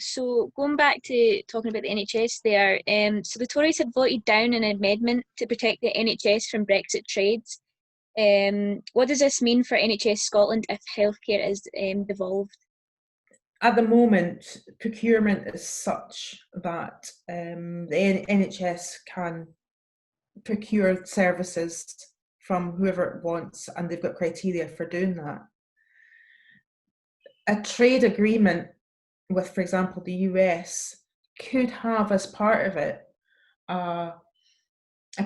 So going back to talking about the NHS there, so the Tories had voted down an amendment to protect the NHS from Brexit trades. What does this mean for NHS Scotland if healthcare is devolved? At the moment, procurement is such that the NHS can procure services from whoever it wants, and they've got criteria for doing that. A trade agreement with, for example, the US could have as part of it a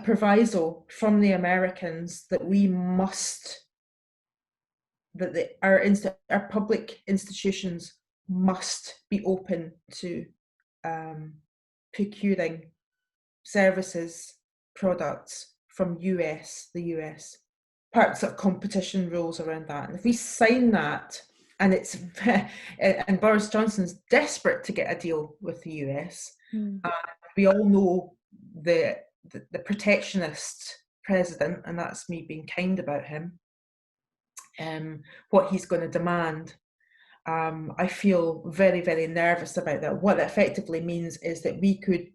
proviso from the Americans that we must, that our public institutions must be open to procuring services, products from the US. Parts of competition rules around that. And if we sign that, and Boris Johnson's desperate to get a deal with the US, we all know the protectionist president, and that's me being kind about him, what he's going to demand. I feel very, very nervous about that. What it effectively means is that we could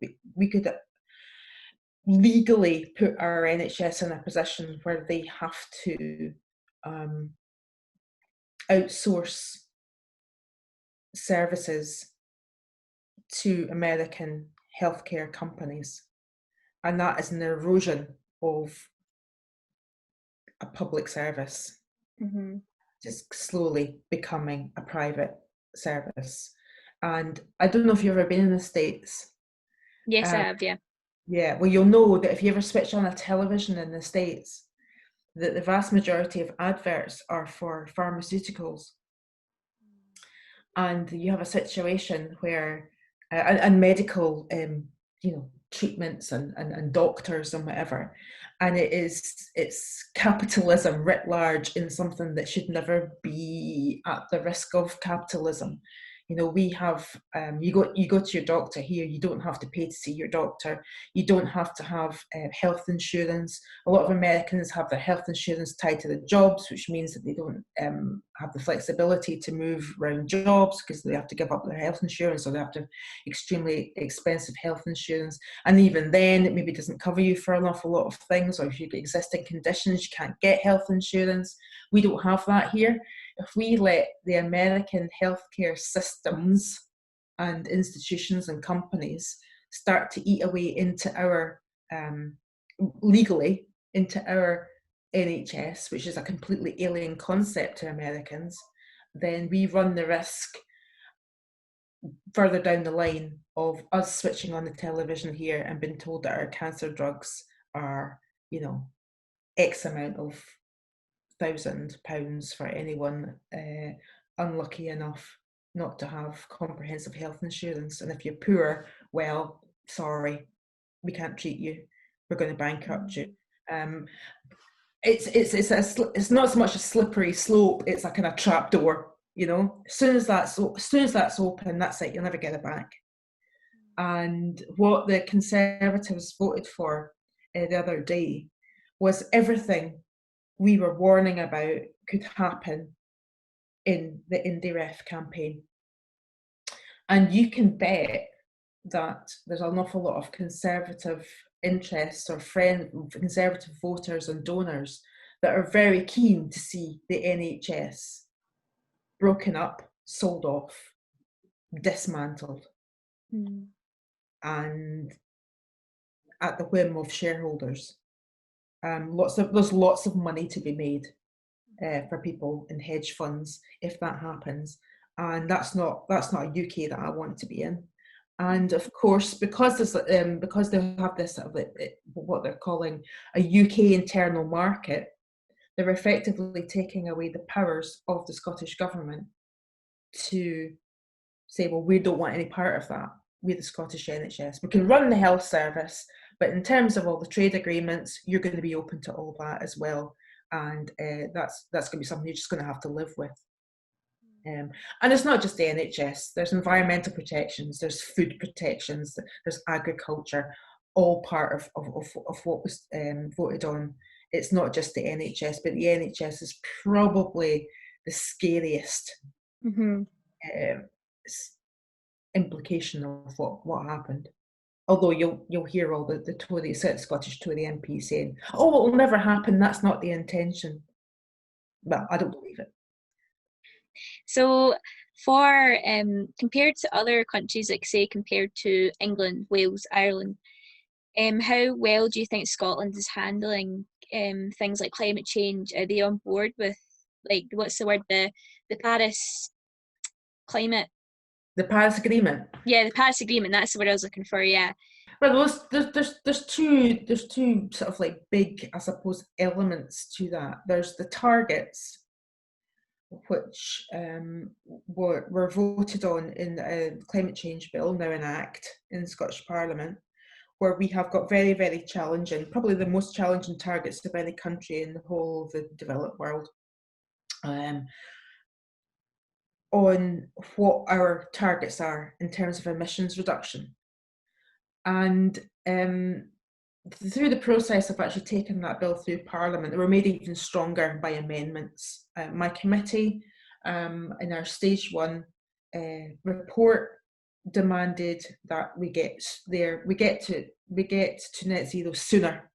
legally put our NHS in a position where they have to outsource services to American healthcare companies. And that is an erosion of a public service, just slowly becoming a private service. And I don't know if you've ever been in the States. Yes, I have, yeah. Yeah, well, you'll know that if you ever switch on a television in the States, that the vast majority of adverts are for pharmaceuticals. And you have a situation where, and medical, treatments and doctors and whatever, and it's capitalism writ large in something that should never be at the risk of capitalism. We have you go to your doctor here. You don't have to pay to see your doctor. You don't have to have health insurance. A lot of Americans have their health insurance tied to the jobs, which means that they don't have the flexibility to move around jobs because they have to give up their health insurance, or they have to have extremely expensive health insurance. And even then, it maybe doesn't cover you for an awful lot of things, or if you've got existing conditions, you can't get health insurance. We don't have that here. If we let the American healthcare systems and institutions and companies start to eat away into our, legally, into our NHS, which is a completely alien concept to Americans, then we run the risk further down the line of us switching on the television here and being told that our cancer drugs are, X amount of £1,000 for anyone unlucky enough not to have comprehensive health insurance. And if you're poor, well, sorry, we can't treat you. We're going to bankrupt you. It's not so much a slippery slope. It's a kind of trapdoor. As soon as that's open, that's it. You'll never get it back. And what the Conservatives voted for the other day was everything we were warning about could happen in the IndieRef campaign. And you can bet that there's an awful lot of Conservative interests or Conservative voters and donors that are very keen to see the NHS broken up, sold off, dismantled, and at the whim of shareholders. There's lots of money to be made for people in hedge funds if that happens, and that's not a UK that I want to be in. And of course, because they have this sort of what they're calling a UK internal market, they're effectively taking away the powers of the Scottish government to say, well, we don't want any part of that. We're the Scottish NHS. We can run the health service, but in terms of all the trade agreements, you're going to be open to all that as well. And that's going to be something you're just going to have to live with. And it's not just the NHS. There's environmental protections, there's food protections, there's agriculture, all part of what was voted on. It's not just the NHS, but the NHS is probably the scariest implication of what happened. Although you'll hear all the Tory, Scottish Tory MP saying, "Oh, it will never happen. That's not the intention." Well, I don't believe it. So, for compared to other countries, like say compared to England, Wales, Ireland, how well do you think Scotland is handling things like climate change? Are they on board with, like, what's the word, the Paris climate? The Paris Agreement. Yeah, the Paris Agreement. That's the word I was looking for. Yeah. Well, there's two sort of like big, I suppose, elements to that. There's the targets, which were voted on in the climate change bill, now in Act in the Scottish Parliament, where we have got very, very challenging, probably the most challenging targets of any country in the whole of the developed world, on what our targets are in terms of emissions reduction. And through the process of actually taking that bill through Parliament, they were made even stronger by amendments. My committee, in our stage 1 report, demanded that we get to net zero sooner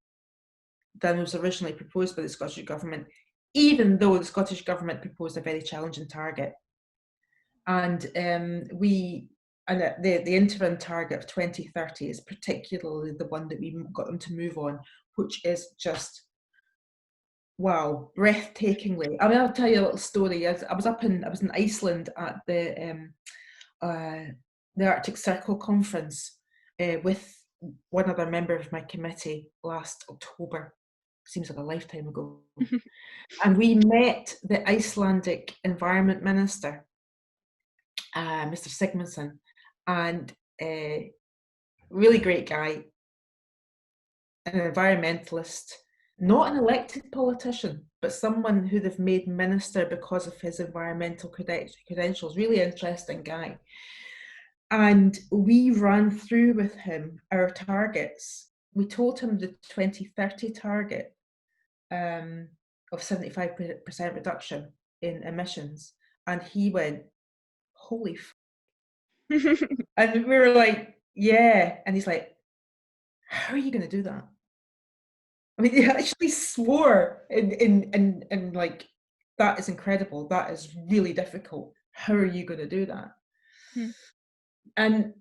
than was originally proposed by the Scottish Government, even though the Scottish Government proposed a very challenging target. And the interim target of 2030 is particularly the one that we got them to move on, which is just, wow, breathtakingly. I mean, I'll tell you a little story. I was in Iceland at the Arctic Circle conference with one other member of my committee last October. Seems like a lifetime ago. And we met the Icelandic Environment Minister, Mr. Sigmundsson, and really great guy, an environmentalist, not an elected politician, but someone who they've made minister because of his environmental credentials. Really interesting guy. And we ran through with him our targets. We told him the 2030 target of 75% reduction in emissions, and he went, "Holy f-" And we were like, "Yeah," and he's like, "How are you going to do that?" I mean, he actually swore in like, "That is incredible. That is really difficult. How are you going to do that?" And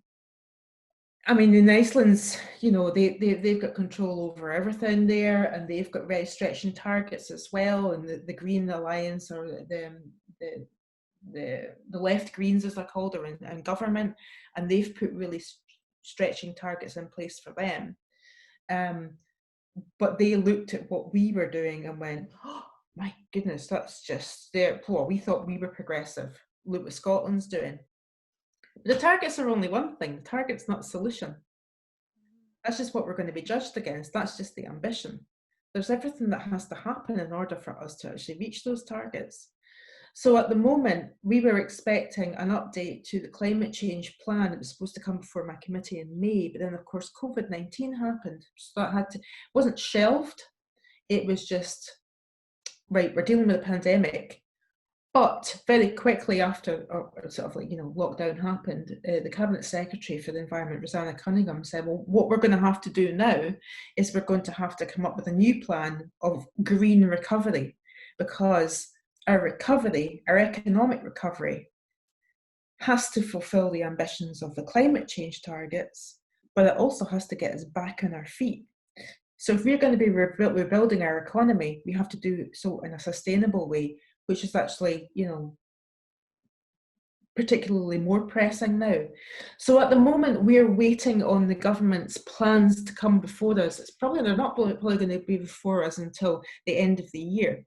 I mean, in Iceland's, they've got control over everything there, and they've got very stretching targets as well. And the Green Alliance, or the left Greens, as they're called, are in government, and they've put really stretching targets in place for them. But they looked at what we were doing and went, "Oh my goodness, that's just there. Well, we thought we were progressive. Look what Scotland's doing." The targets are only one thing. The target's not the solution. That's just what we're going to be judged against. That's just the ambition. There's everything that has to happen in order for us to actually reach those targets. So at the moment, we were expecting an update to the climate change plan. It was supposed to come before my committee in May, but then of course COVID-19 happened. So that wasn't shelved. It was just, right, we're dealing with a pandemic. But very quickly after, lockdown happened, the Cabinet Secretary for the Environment, Rosanna Cunningham, said, "Well, what we're going to have to do now is we're going to have to come up with a new plan of green recovery, because our economic recovery, has to fulfill the ambitions of the climate change targets, but it also has to get us back on our feet. So if we're going to be rebuilding our economy, we have to do so in a sustainable way, which is actually, particularly more pressing now." So at the moment, we're waiting on the government's plans to come before us. They're not probably going to be before us until the end of the year.